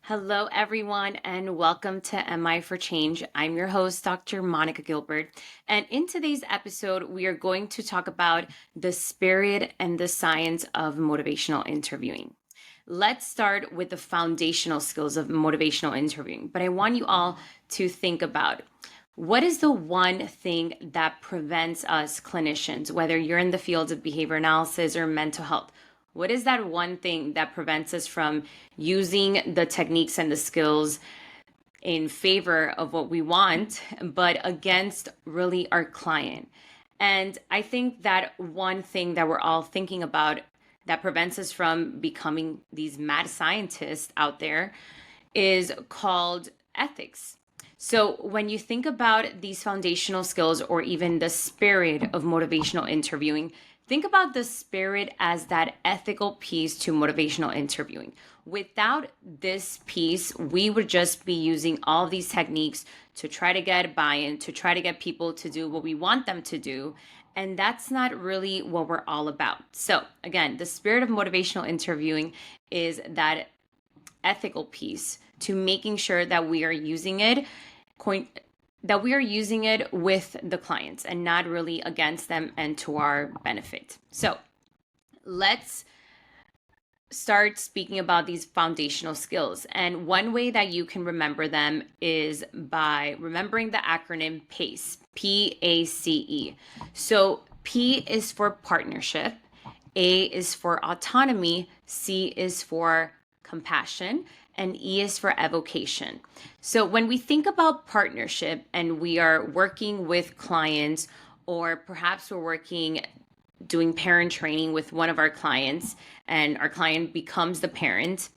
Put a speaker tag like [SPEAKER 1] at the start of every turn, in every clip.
[SPEAKER 1] Hello, everyone, and welcome to MI for Change. I'm your host, Dr. Monica Gilbert. And in today's episode, we are going to talk about the spirit and the science of motivational interviewing. Let's start with the foundational skills of motivational interviewing. But I want you all to think about what is the one thing that prevents us clinicians, whether you're in the fields of behavior analysis or mental health? What is that one thing that prevents us from using the techniques and the skills in favor of what we want, but against really our client? And I think that one thing that we're all thinking about that prevents us from becoming these mad scientists out there is called ethics. So, when you think about these foundational skills or even the spirit of motivational interviewing, think about the spirit as that ethical piece to motivational interviewing. Without this piece, we would just be using all of these techniques to try to get buy-in, to try to get people to do what we want them to do. And that's not really what we're all about. So, again, the spirit of motivational interviewing is that ethical piece to making sure that we are using it with the clients and not really against them and to our benefit. So let's start speaking about these foundational skills. And one way that you can remember them is by remembering the acronym PACE, PACE. So P is for partnership, A is for autonomy, C is for compassion, and E is for evocation. So when we think about partnership and we are working with clients, or perhaps we're doing parent training with one of our clients and our client becomes the parent,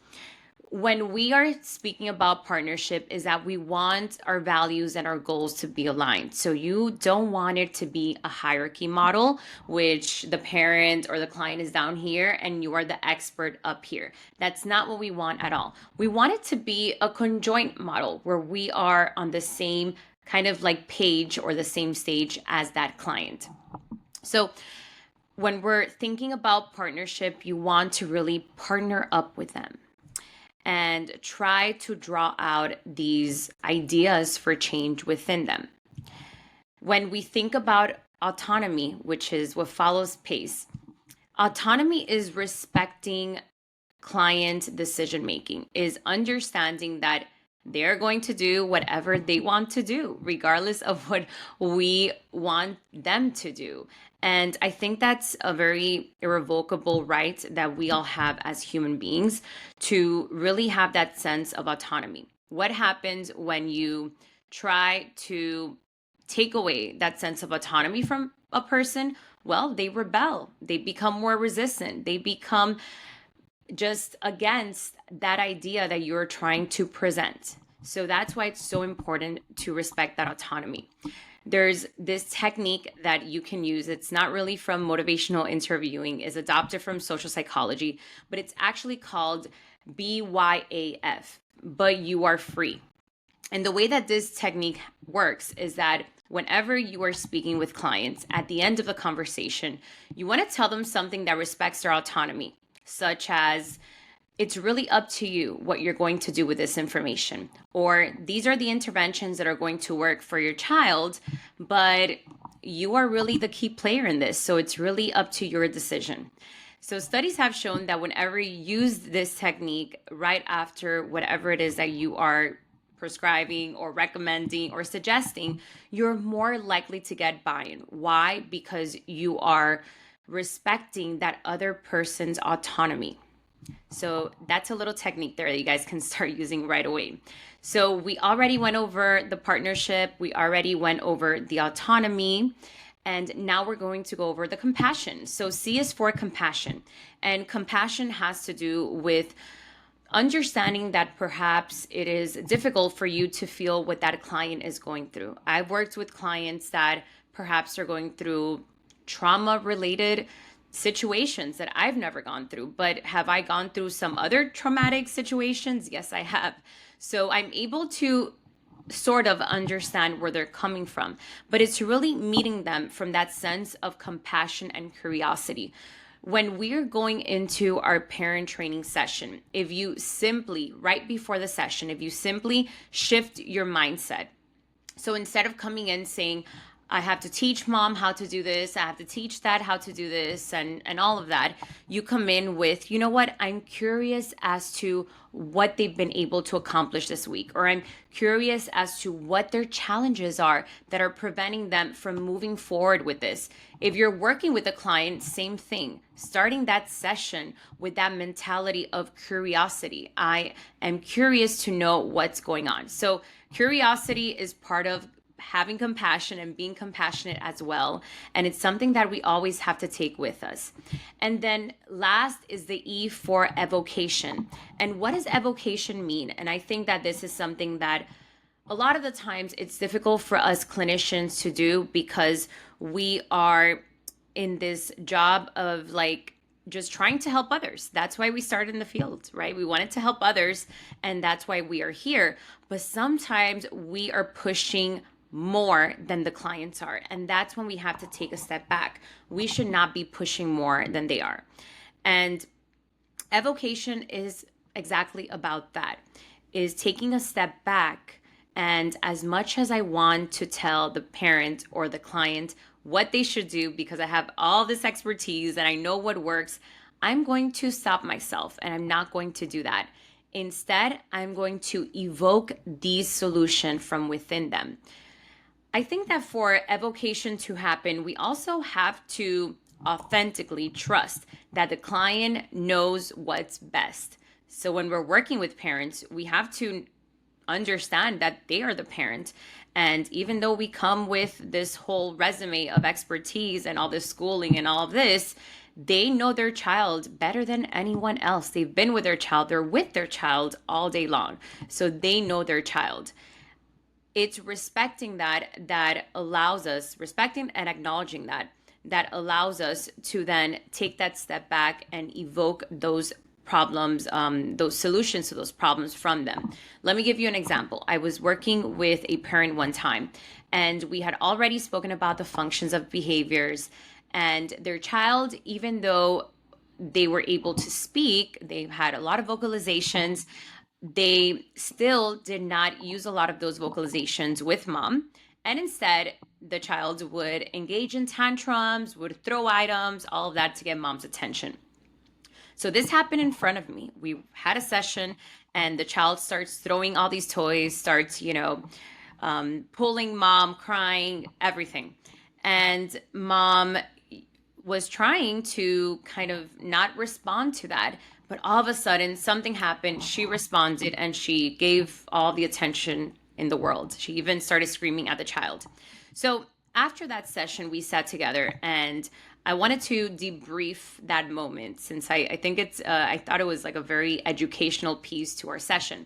[SPEAKER 1] when we are speaking about partnership is that we want our values and our goals to be aligned. So you don't want it to be a hierarchy model, which the parent or the client is down here and you are the expert up here. That's not what we want at all. We want it to be a conjoint model where we are on the same kind of like page or the same stage as that client. So when we're thinking about partnership, you want to really partner up with them and try to draw out these ideas for change within them. When we think about autonomy, which is what follows PACE, autonomy is respecting client decision making, is understanding that they're going to do whatever they want to do, regardless of what we want them to do. And I think that's a very irrevocable right that we all have as human beings to really have that sense of autonomy. What happens when you try to take away that sense of autonomy from a person? Well, they rebel, they become more resistant, they become just against that idea that you're trying to present. So that's why it's so important to respect that autonomy. There's this technique that you can use. It's not really from motivational interviewing, is adopted from social psychology, but it's actually called BYAF, but you are free. And the way that this technique works is that whenever you are speaking with clients, at the end of the conversation, you want to tell them something that respects their autonomy, such as, it's really up to you what you're going to do with this information. Or these are the interventions that are going to work for your child, but you are really the key player in this. So it's really up to your decision. So studies have shown that whenever you use this technique right after whatever it is that you are prescribing or recommending or suggesting, you're more likely to get buy-in. Why? Because you are respecting that other person's autonomy. So that's a little technique there that you guys can start using right away. So we already went over the partnership, we already went over the autonomy, and now we're going to go over the compassion. So C is for compassion, and compassion has to do with understanding that perhaps it is difficult for you to feel what that client is going through. I've worked with clients that perhaps are going through trauma-related situations that I've never gone through, but have I gone through some other traumatic situations? Yes, I have. So I'm able to sort of understand where they're coming from, but it's really meeting them from that sense of compassion and curiosity. When we're going into our parent training session, if you simply, right before the session, if you simply shift your mindset, so instead of coming in saying, I have to teach mom how to do this, I have to teach dad how to do this, and all of that, you come in with, you know what, I'm curious as to what they've been able to accomplish this week, or I'm curious as to what their challenges are that are preventing them from moving forward with this. If you're working with a client, same thing. Starting that session with that mentality of curiosity. I am curious to know what's going on. So curiosity is part of having compassion and being compassionate as well. And it's something that we always have to take with us. And then last is the E for evocation. And what does evocation mean? And I think that this is something that a lot of the times it's difficult for us clinicians to do because we are in this job of like just trying to help others. That's why we started in the field, right? We wanted to help others, and that's why we are here. But sometimes we are pushing more than the clients are, and that's when we have to take a step back. We should not be pushing more than they are. And evocation is exactly about that, is taking a step back. And as much as I want to tell the parent or the client what they should do because I have all this expertise and I know what works, I'm going to stop myself and I'm not going to do that. Instead, I'm going to evoke these solutions from within them. I think that for evocation to happen, we also have to authentically trust that the client knows what's best. So when we're working with parents, we have to understand that they are the parent. And even though we come with this whole resume of expertise and all this schooling and all of this, they know their child better than anyone else. They've been with their child, they're with their child all day long. So they know their child. It's respecting that allows us, respecting and acknowledging that allows us to then take that step back and evoke those problems, those solutions to those problems from them. Let me give you an example. I was working with a parent one time, and we had already spoken about the functions of behaviors, and their child, even though they were able to speak, they had a lot of vocalizations, they still did not use a lot of those vocalizations with mom. And instead, the child would engage in tantrums, would throw items, all of that to get mom's attention. So this happened in front of me. We had a session and the child starts throwing all these toys, starts, pulling mom, crying, everything. And mom was trying to kind of not respond to that. But all of a sudden, something happened. She responded and she gave all the attention in the world. She even started screaming at the child. So after that session, we sat together and I wanted to debrief that moment since I think I thought it was like a very educational piece to our session.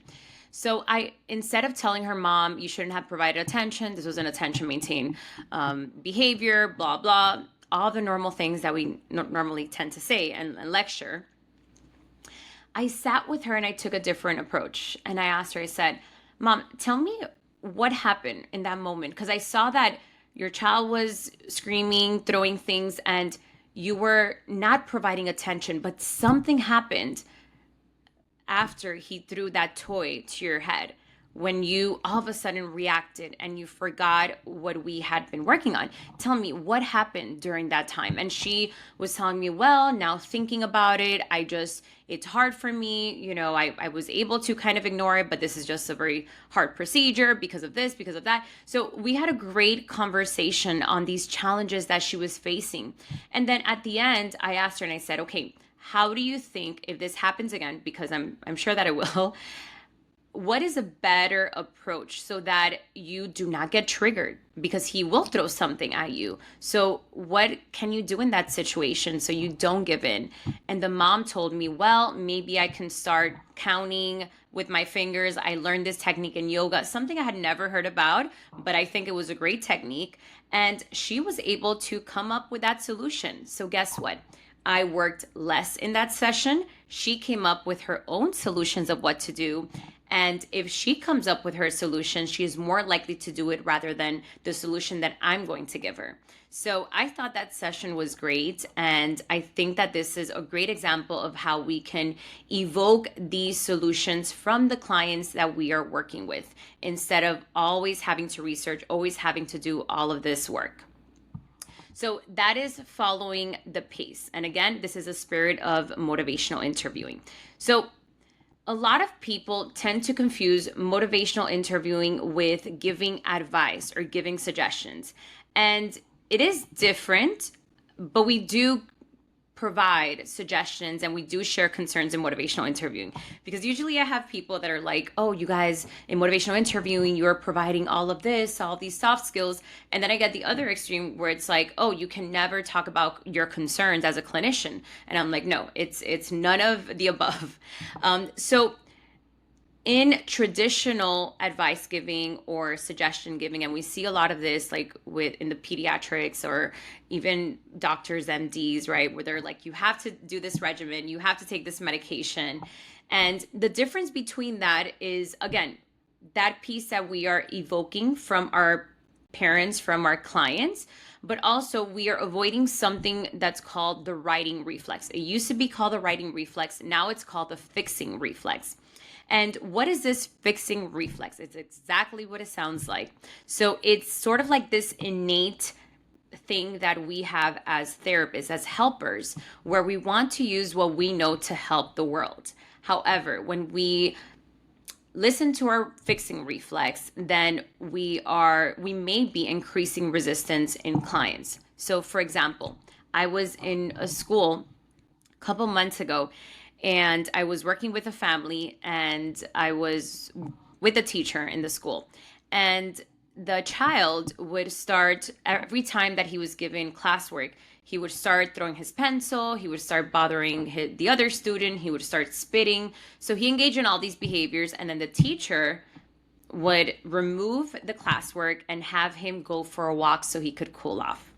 [SPEAKER 1] So instead of telling her, mom, you shouldn't have provided attention, this was an attention maintain behavior, blah, blah, all the normal things that we normally tend to say and lecture, I sat with her and I took a different approach. And I asked her, I said, Mom, tell me what happened in that moment. Because I saw that your child was screaming, throwing things, and you were not providing attention. But something happened after he threw that toy to your head when you all of a sudden reacted and you forgot what we had been working on. Tell me what happened during that time. And she was telling me, well, now thinking about it, it's hard for me. I was able to kind of ignore it, but this is just a very hard procedure because of this, because of that. So we had a great conversation on these challenges that she was facing. And then at the end, I asked her and I said, okay, how do you think if this happens again, because I'm sure that it will, what is a better approach so that you do not get triggered because he will throw something at you? So what can you do in that situation so you don't give in? And the mom told me, well, maybe I can start counting with my fingers. I learned this technique in yoga, something I had never heard about, but I think it was a great technique. And she was able to come up with that solution. So guess what? I worked less in that session. She came up with her own solutions of what to do. And if she comes up with her solution, she is more likely to do it rather than the solution that I'm going to give her. So I thought that session was great. And I think that this is a great example of how we can evoke these solutions from the clients that we are working with instead of always having to research, always having to do all of this work. So that is following the pace. And again, this is a spirit of motivational interviewing. So a lot of people tend to confuse motivational interviewing with giving advice or giving suggestions. And it is different, but we do provide suggestions and we do share concerns in motivational interviewing, because usually I have people that are like, oh, you guys in motivational interviewing, you're providing all of this, all these soft skills. And then I get the other extreme where it's like, oh, you can never talk about your concerns as a clinician. And I'm like, no, it's none of the above. So in traditional advice giving or suggestion giving, and we see a lot of this like in the pediatrics or even doctors, MDs, right, where they're like, you have to do this regimen, you have to take this medication. And the difference between that is, again, that piece that we are evoking from our parents, from our clients, but also we are avoiding something that's called the writing reflex. It used to be called the writing reflex. Now it's called the fixing reflex. And what is this fixing reflex? It's exactly what it sounds like. So it's sort of like this innate thing that we have as therapists, as helpers, where we want to use what we know to help the world. However, when we listen to our fixing reflex, then we may be increasing resistance in clients. So for example, I was in a school a couple months ago, and I was working with a family, and I was with a teacher in the school. And the child would start, every time that he was given classwork, he would start throwing his pencil, he would start bothering the other student, he would start spitting. So he engaged in all these behaviors, and then the teacher would remove the classwork and have him go for a walk so he could cool off.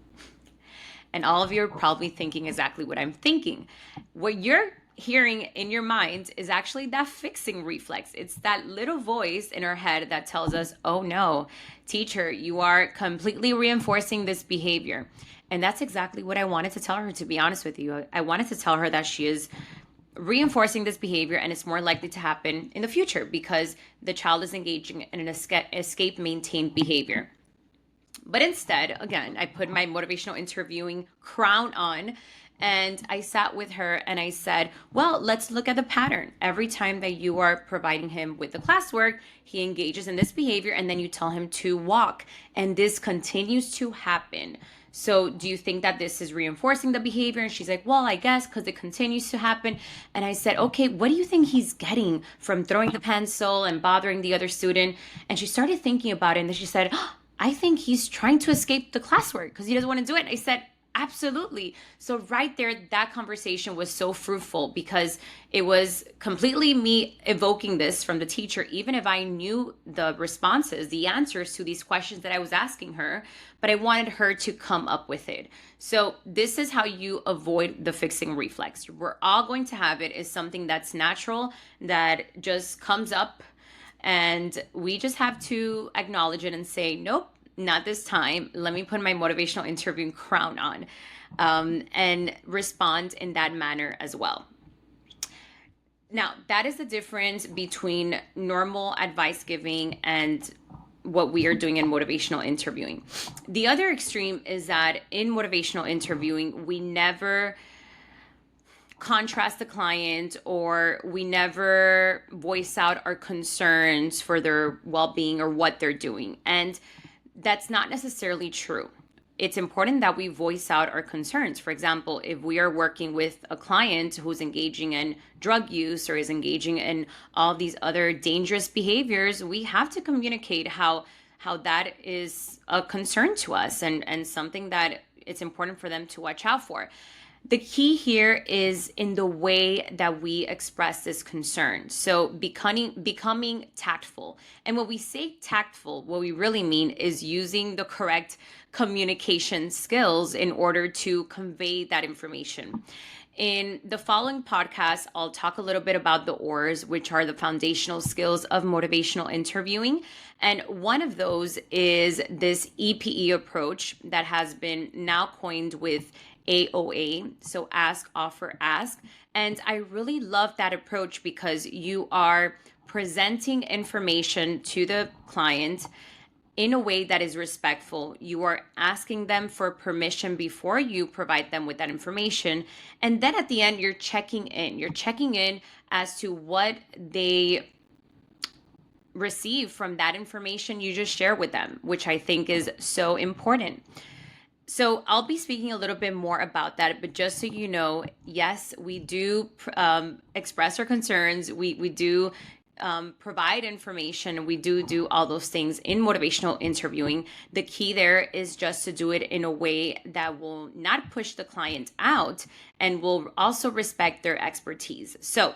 [SPEAKER 1] And all of you are probably thinking exactly what I'm thinking. What you're hearing in your mind is actually that fixing reflex. It's that little voice in our head that tells us, oh no, teacher, you are completely reinforcing this behavior. And that's exactly what I wanted to tell her, to be honest with you. I wanted to tell her that she is reinforcing this behavior, and it's more likely to happen in the future because the child is engaging in an escape maintain behavior. But instead, again, I put my motivational interviewing crown on, and I sat with her and I said, well, let's look at the pattern. Every time that you are providing him with the classwork, he engages in this behavior, and then you tell him to walk. And this continues to happen. So do you think that this is reinforcing the behavior? And she's like, well, I guess, because it continues to happen. And I said, okay, what do you think he's getting from throwing the pencil and bothering the other student? And she started thinking about it. And then she said, oh, I think he's trying to escape the classwork because he doesn't want to do it. And I said, absolutely. So right there, that conversation was so fruitful because it was completely me evoking this from the teacher, even if I knew the responses, the answers to these questions that I was asking her, but I wanted her to come up with it. So this is how you avoid the fixing reflex. We're all going to have it. It's something that's natural, that just comes up, and we just have to acknowledge it and say, nope, not this time. Let me put my motivational interviewing crown on and respond in that manner as well. Now, that is the difference between normal advice giving and what we are doing in motivational interviewing. The other extreme is that in motivational interviewing, we never contrast the client, or we never voice out our concerns for their well-being or what they're doing. And that's not necessarily true. It's important that we voice out our concerns. For example, if we are working with a client who's engaging in drug use or is engaging in all these other dangerous behaviors, we have to communicate how that is a concern to us and something that it's important for them to watch out for. The key here is in the way that we express this concern. So becoming tactful. And when we say tactful, what we really mean is using the correct communication skills in order to convey that information. In the following podcast, I'll talk a little bit about the ORs, which are the foundational skills of motivational interviewing. And one of those is this EPE approach that has been now coined with AOA, so ask, offer, ask. And I really love that approach because you are presenting information to the client in a way that is respectful. You are asking them for permission before you provide them with that information. And then at the end, you're checking in. You're checking in as to what they receive from that information you just share with them, which I think is so important. So I'll be speaking a little bit more about that, but just so you know, yes, we do express our concerns. We do provide information. We do all those things in motivational interviewing. The key there is just to do it in a way that will not push the client out and will also respect their expertise. So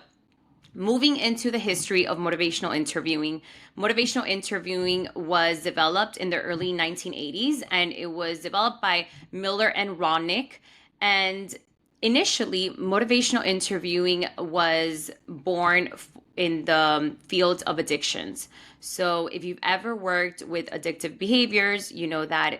[SPEAKER 1] moving into the history of motivational interviewing, motivational interviewing was developed in the early 1980s, and it was developed by Miller and Ronick. And initially, motivational interviewing was born in the field of addictions. So if you've ever worked with addictive behaviors, you know that,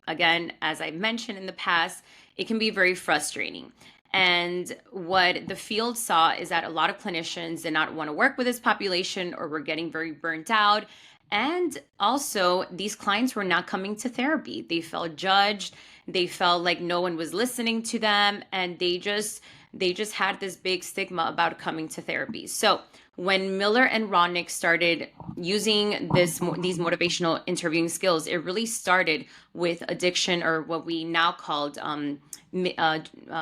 [SPEAKER 1] again, as I mentioned in the past, it can be very frustrating. And what the field saw is that a lot of clinicians did not want to work with this population or were getting very burnt out. And also, these clients were not coming to therapy. They felt judged. They felt like no one was listening to them, and they just had this big stigma about coming to therapy. So when Miller and Ronick started using these motivational interviewing skills, it really started with addiction, or what we now called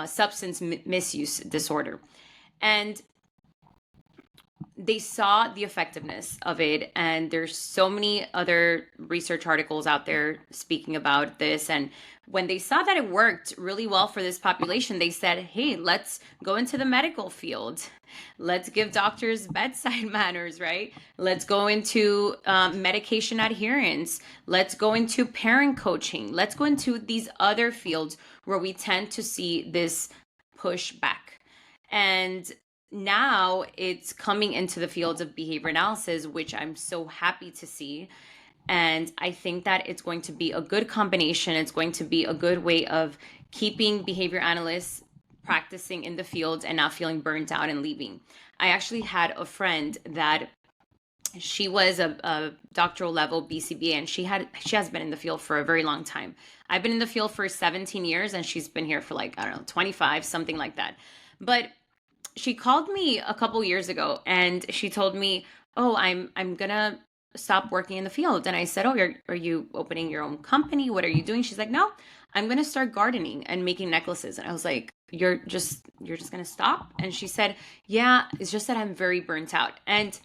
[SPEAKER 1] substance misuse disorder. And they saw the effectiveness of it, and there's so many other research articles out there speaking about this. And when they saw that it worked really well for this population, they said, hey, let's go into the medical field. Let's give doctors bedside manners, right? Let's go into medication adherence. Let's go into parent coaching. Let's go into these other fields where we tend to see this pushback. And now it's coming into the fields of behavior analysis, which I'm so happy to see. And I think that it's going to be a good combination. It's going to be a good way of keeping behavior analysts practicing in the field and not feeling burnt out and leaving. I actually had a friend that she was a doctoral level BCBA, and she has been in the field for a very long time. I've been in the field for 17 years, and she's been here for like, I don't know, 25, something like that. But she called me a couple years ago, and she told me, oh, I'm gonna stop working in the field. And I said, oh, are you opening your own company? What are you doing? She's like, no, I'm gonna start gardening and making necklaces. And I was like, you're just gonna stop? And she said, yeah, it's just that I'm very burnt out. And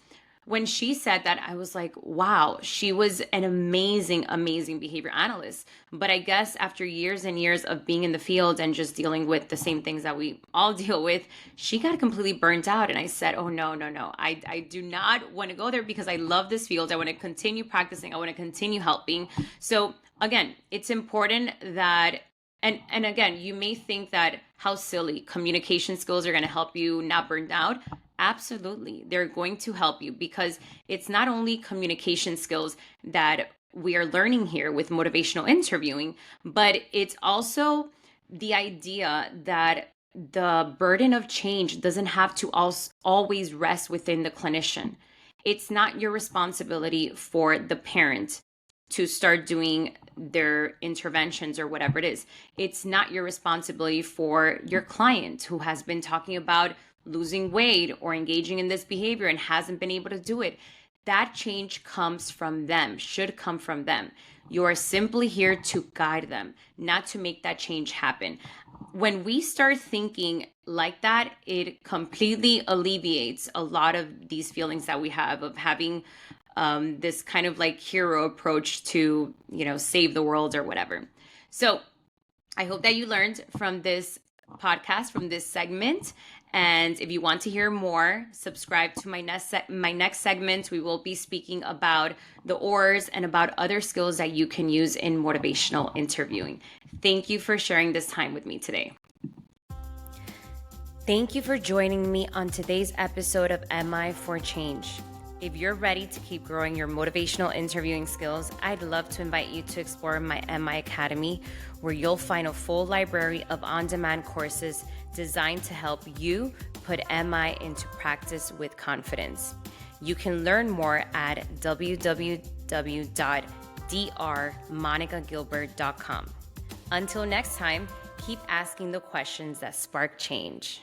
[SPEAKER 1] when she said that, I was like, wow, she was an amazing, amazing behavior analyst. But I guess after years and years of being in the field and just dealing with the same things that we all deal with, she got completely burnt out. And I said, oh, no. I do not want to go there because I love this field. I want to continue practicing. I want to continue helping. So again, it's important that and again, you may think that how silly communication skills are going to help you not burn out. Absolutely. They're going to help you because it's not only communication skills that we are learning here with motivational interviewing, but it's also the idea that the burden of change doesn't have to always rest within the clinician. It's not your responsibility for the parent to start doing their interventions or whatever it is. It's not your responsibility for your client who has been talking about losing weight or engaging in this behavior and hasn't been able to do it. That change comes from them, should come from them. You are simply here to guide them, not to make that change happen. When we start thinking like that, it completely alleviates a lot of these feelings that we have of having this kind of like hero approach to, save the world or whatever. So I hope that you learned from this podcast from this segment. And if you want to hear more, subscribe to my next segment. We will be speaking about the ORs and about other skills that you can use in motivational interviewing. Thank you for sharing this time with me today. Thank you for joining me on today's episode of MI for Change. If you're ready to keep growing your motivational interviewing skills, I'd love to invite you to explore my MI Academy, where you'll find a full library of on-demand courses designed to help you put MI into practice with confidence. You can learn more at www.drmonicagilbert.com. Until next time, keep asking the questions that spark change.